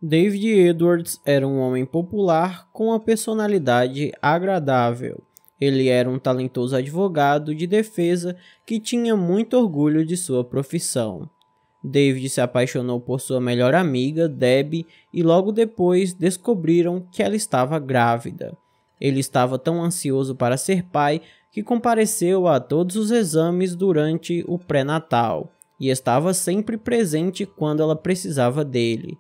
David Edwards era um homem popular com uma personalidade agradável. Ele era um talentoso advogado de defesa que tinha muito orgulho de sua profissão. David se apaixonou por sua melhor amiga, Debbie, e logo depois descobriram que ela estava grávida. Ele estava tão ansioso para ser pai que compareceu a todos os exames durante o pré-natal e estava sempre presente quando ela precisava dele.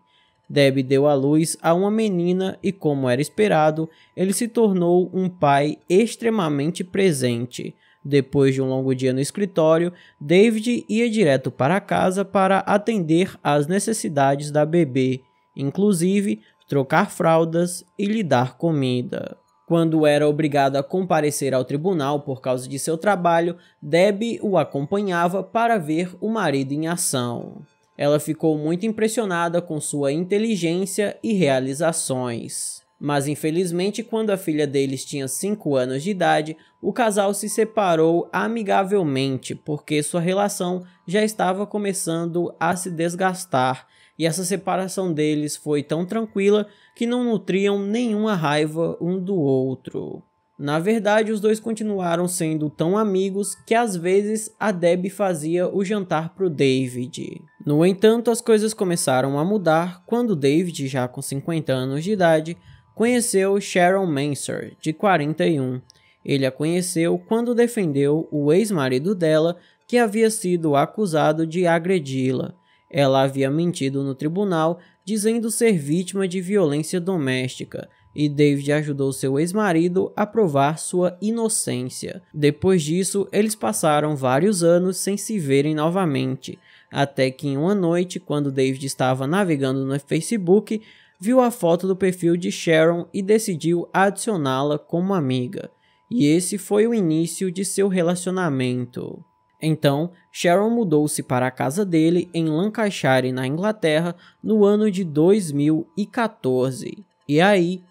Debbie deu à luz a uma menina e, como era esperado, ele se tornou um pai extremamente presente. Depois de um longo dia no escritório, David ia direto para casa para atender às necessidades da bebê, inclusive trocar fraldas e lhe dar comida. Quando era obrigado a comparecer ao tribunal por causa de seu trabalho, Debbie o acompanhava para ver o marido em ação. Ela ficou muito impressionada com sua inteligência e realizações. Mas infelizmente, quando a filha deles tinha 5 anos de idade, o casal se separou amigavelmente porque sua relação já estava começando a se desgastar, e essa separação deles foi tão tranquila que não nutriam nenhuma raiva um do outro. Na verdade, os dois continuaram sendo tão amigos que às vezes a Debbie fazia o jantar para o David. No entanto, as coisas começaram a mudar quando David, já com 50 anos de idade, conheceu Sharon Mansour, de 41. Ele a conheceu quando defendeu o ex-marido dela, que havia sido acusado de agredi-la. Ela havia mentido no tribunal, dizendo ser vítima de violência doméstica, e David ajudou seu ex-marido a provar sua inocência. Depois disso, eles passaram vários anos sem se verem novamente, até que em uma noite, quando David estava navegando no Facebook, viu a foto do perfil de Sharon e decidiu adicioná-la como amiga. E esse foi o início de seu relacionamento. Então, Sharon mudou-se para a casa dele em Lancashire, na Inglaterra, no ano de 2014. E aí,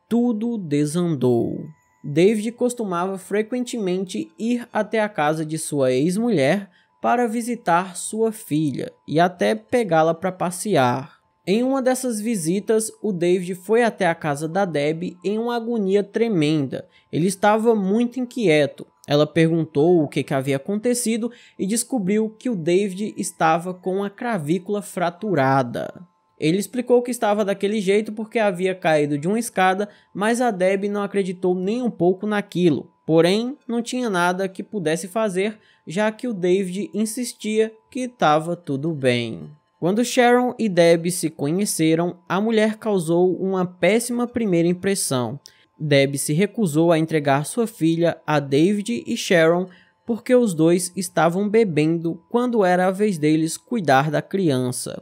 tudo desandou. David costumava frequentemente ir até a casa de sua ex-mulher para visitar sua filha e até pegá-la para passear. Em uma dessas visitas, o David foi até a casa da Debbie em uma agonia tremenda. Ele estava muito inquieto. Ela perguntou o que havia acontecido e descobriu que o David estava com a clavícula fraturada. Ele explicou que estava daquele jeito porque havia caído de uma escada, mas a Debbie não acreditou nem um pouco naquilo. Porém, não tinha nada que pudesse fazer, já que o David insistia que estava tudo bem. Quando Sharon e Debbie se conheceram, a mulher causou uma péssima primeira impressão. Debbie se recusou a entregar sua filha a David e Sharon porque os dois estavam bebendo quando era a vez deles cuidar da criança.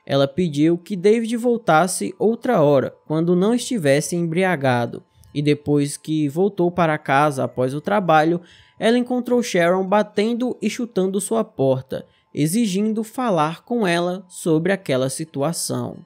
Ela pediu que David voltasse outra hora, quando não estivesse embriagado, e depois que voltou para casa após o trabalho, ela encontrou Sharon batendo e chutando sua porta, exigindo falar com ela sobre aquela situação.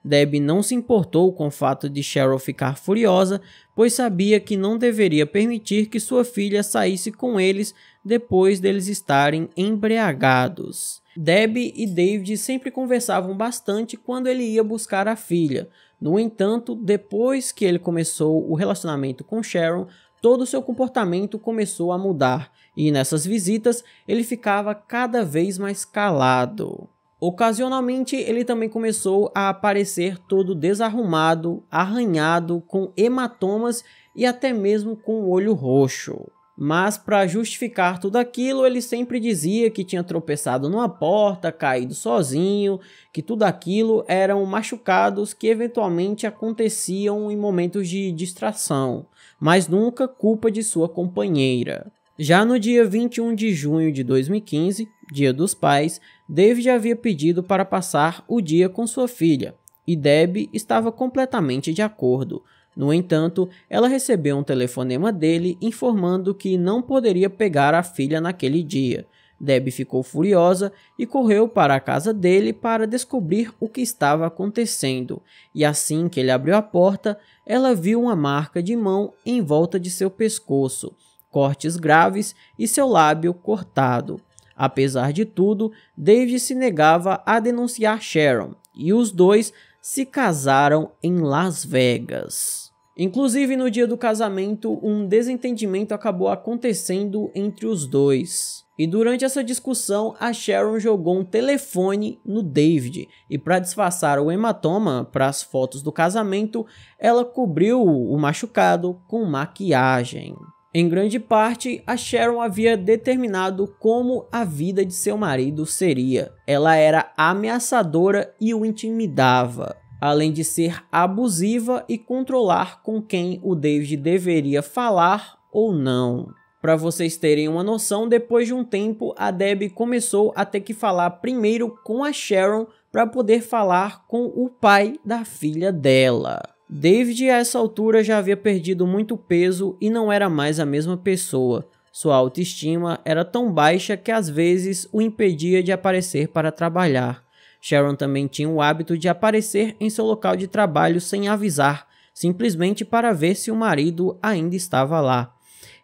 Debbie não se importou com o fato de Sharon ficar furiosa, pois sabia que não deveria permitir que sua filha saísse com eles depois deles estarem embriagados. Debbie e David sempre conversavam bastante quando ele ia buscar a filha. No entanto, depois que ele começou o relacionamento com Sharon, todo o seu comportamento começou a mudar, e nessas visitas ele ficava cada vez mais calado. Ocasionalmente, ele também começou a aparecer todo desarrumado, arranhado, com hematomas e até mesmo com o olho roxo. Mas para justificar tudo aquilo, ele sempre dizia que tinha tropeçado numa porta, caído sozinho, que tudo aquilo eram machucados que eventualmente aconteciam em momentos de distração, mas nunca culpa de sua companheira. Já no dia 21 de junho de 2015, Dia dos Pais, David havia pedido para passar o dia com sua filha, e Debbie estava completamente de acordo. No entanto, ela recebeu um telefonema dele informando que não poderia pegar a filha naquele dia. Debbie ficou furiosa e correu para a casa dele para descobrir o que estava acontecendo. E assim que ele abriu a porta, ela viu uma marca de mão em volta de seu pescoço, cortes graves e seu lábio cortado. Apesar de tudo, David se negava a denunciar Sharon, e os dois se casaram em Las Vegas. Inclusive, no dia do casamento, um desentendimento acabou acontecendo entre os dois. E durante essa discussão, a Sharon jogou um telefone no David. E para disfarçar o hematoma para as fotos do casamento, ela cobriu o machucado com maquiagem. Em grande parte, a Sharon havia determinado como a vida de seu marido seria. Ela era ameaçadora e o intimidava, além de ser abusiva e controlar com quem o David deveria falar ou não. Para vocês terem uma noção, depois de um tempo, a Debbie começou a ter que falar primeiro com a Sharon para poder falar com o pai da filha dela. David, a essa altura, já havia perdido muito peso e não era mais a mesma pessoa. Sua autoestima era tão baixa que às vezes o impedia de aparecer para trabalhar. Sharon também tinha o hábito de aparecer em seu local de trabalho sem avisar, simplesmente para ver se o marido ainda estava lá.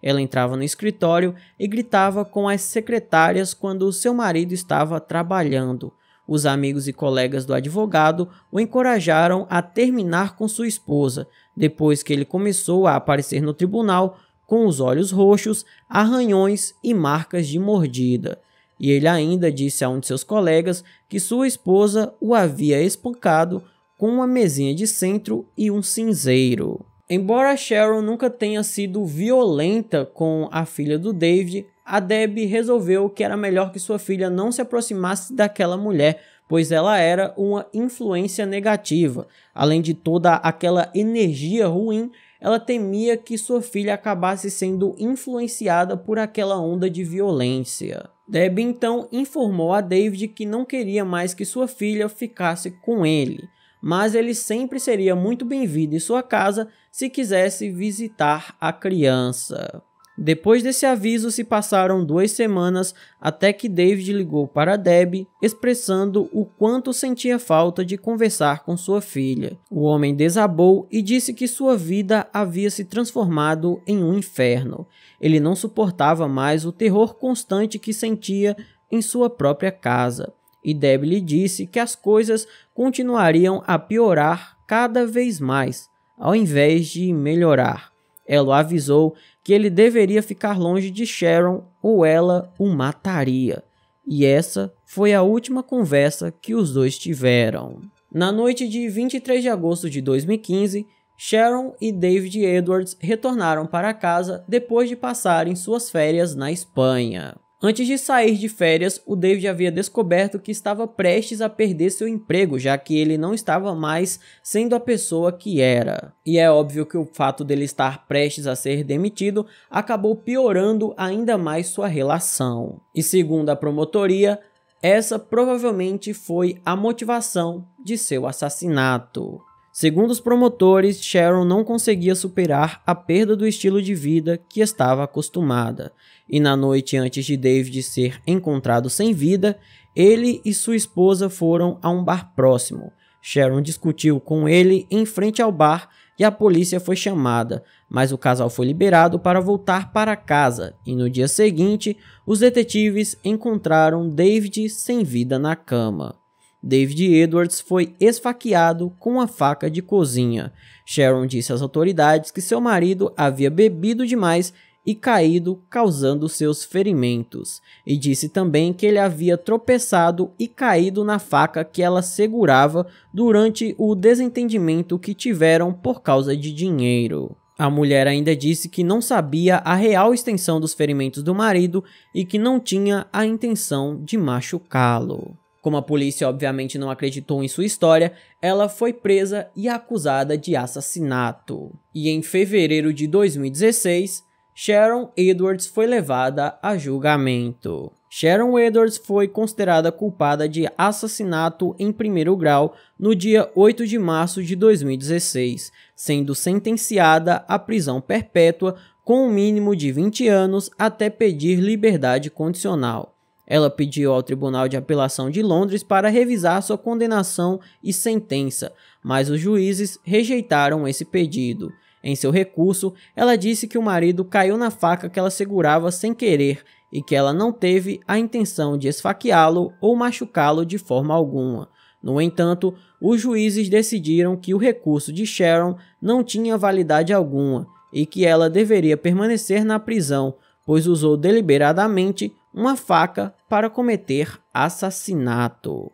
Ela entrava no escritório e gritava com as secretárias quando seu marido estava trabalhando. Os amigos e colegas do advogado o encorajaram a terminar com sua esposa, depois que ele começou a aparecer no tribunal com os olhos roxos, arranhões e marcas de mordida. E ele ainda disse a um de seus colegas que sua esposa o havia espancado com uma mesinha de centro e um cinzeiro. Embora Sharon nunca tenha sido violenta com a filha do David, a Debbie resolveu que era melhor que sua filha não se aproximasse daquela mulher, pois ela era uma influência negativa. Além de toda aquela energia ruim, ela temia que sua filha acabasse sendo influenciada por aquela onda de violência. Debbie então informou a David que não queria mais que sua filha ficasse com ele, mas ele sempre seria muito bem-vindo em sua casa se quisesse visitar a criança. Depois desse aviso se passaram 2 semanas até que David ligou para Debbie, expressando o quanto sentia falta de conversar com sua filha. O homem desabou e disse que sua vida havia se transformado em um inferno. Ele não suportava mais o terror constante que sentia em sua própria casa. E Debbie lhe disse que as coisas continuariam a piorar cada vez mais, ao invés de melhorar. Ela o avisou que ele deveria ficar longe de Sharon ou ela o mataria. E essa foi a última conversa que os dois tiveram. Na noite de 23 de agosto de 2015, Sharon e David Edwards retornaram para casa depois de passarem suas férias na Espanha. Antes de sair de férias, o David havia descoberto que estava prestes a perder seu emprego, já que ele não estava mais sendo a pessoa que era. E é óbvio que o fato dele estar prestes a ser demitido acabou piorando ainda mais sua relação. E segundo a promotoria, essa provavelmente foi a motivação de seu assassinato. Segundo os promotores, Sharon não conseguia superar a perda do estilo de vida que estava acostumada. E na noite antes de David ser encontrado sem vida, ele e sua esposa foram a um bar próximo. Sharon discutiu com ele em frente ao bar e a polícia foi chamada, mas o casal foi liberado para voltar para casa e no dia seguinte, os detetives encontraram David sem vida na cama. David Edwards foi esfaqueado com uma faca de cozinha. Sharon disse às autoridades que seu marido havia bebido demais e caído, causando seus ferimentos. E disse também que ele havia tropeçado e caído na faca que ela segurava durante o desentendimento que tiveram por causa de dinheiro. A mulher ainda disse que não sabia a real extensão dos ferimentos do marido e que não tinha a intenção de machucá-lo. Como a polícia obviamente não acreditou em sua história, ela foi presa e acusada de assassinato. E em fevereiro de 2016, Sharon Edwards foi levada a julgamento. Sharon Edwards foi considerada culpada de assassinato em primeiro grau no dia 8 de março de 2016, sendo sentenciada à prisão perpétua com um mínimo de 20 anos até pedir liberdade condicional. Ela pediu ao Tribunal de Apelação de Londres para revisar sua condenação e sentença, mas os juízes rejeitaram esse pedido. Em seu recurso, ela disse que o marido caiu na faca que ela segurava sem querer e que ela não teve a intenção de esfaqueá-lo ou machucá-lo de forma alguma. No entanto, os juízes decidiram que o recurso de Sharon não tinha validade alguma e que ela deveria permanecer na prisão, pois usou deliberadamente uma faca para cometer assassinato.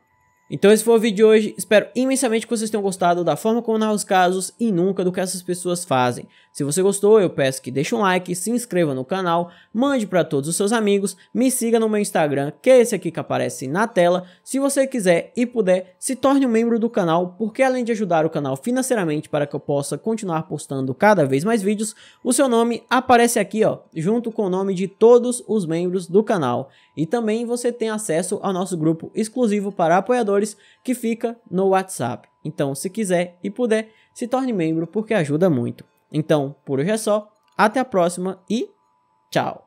Então esse foi o vídeo de hoje, espero imensamente que vocês tenham gostado da forma como narro os casos e nunca do que essas pessoas fazem. Se você gostou, eu peço que deixe um like, se inscreva no canal, mande para todos os seus amigos, me siga no meu Instagram, que é esse aqui que aparece na tela. Se você quiser e puder, se torne um membro do canal, porque além de ajudar o canal financeiramente para que eu possa continuar postando cada vez mais vídeos, o seu nome aparece aqui, ó, junto com o nome de todos os membros do canal. E também você tem acesso ao nosso grupo exclusivo para apoiadores, que fica no WhatsApp. Então, se quiser e puder, se torne membro porque ajuda muito. Então, por hoje é só, até a próxima e tchau!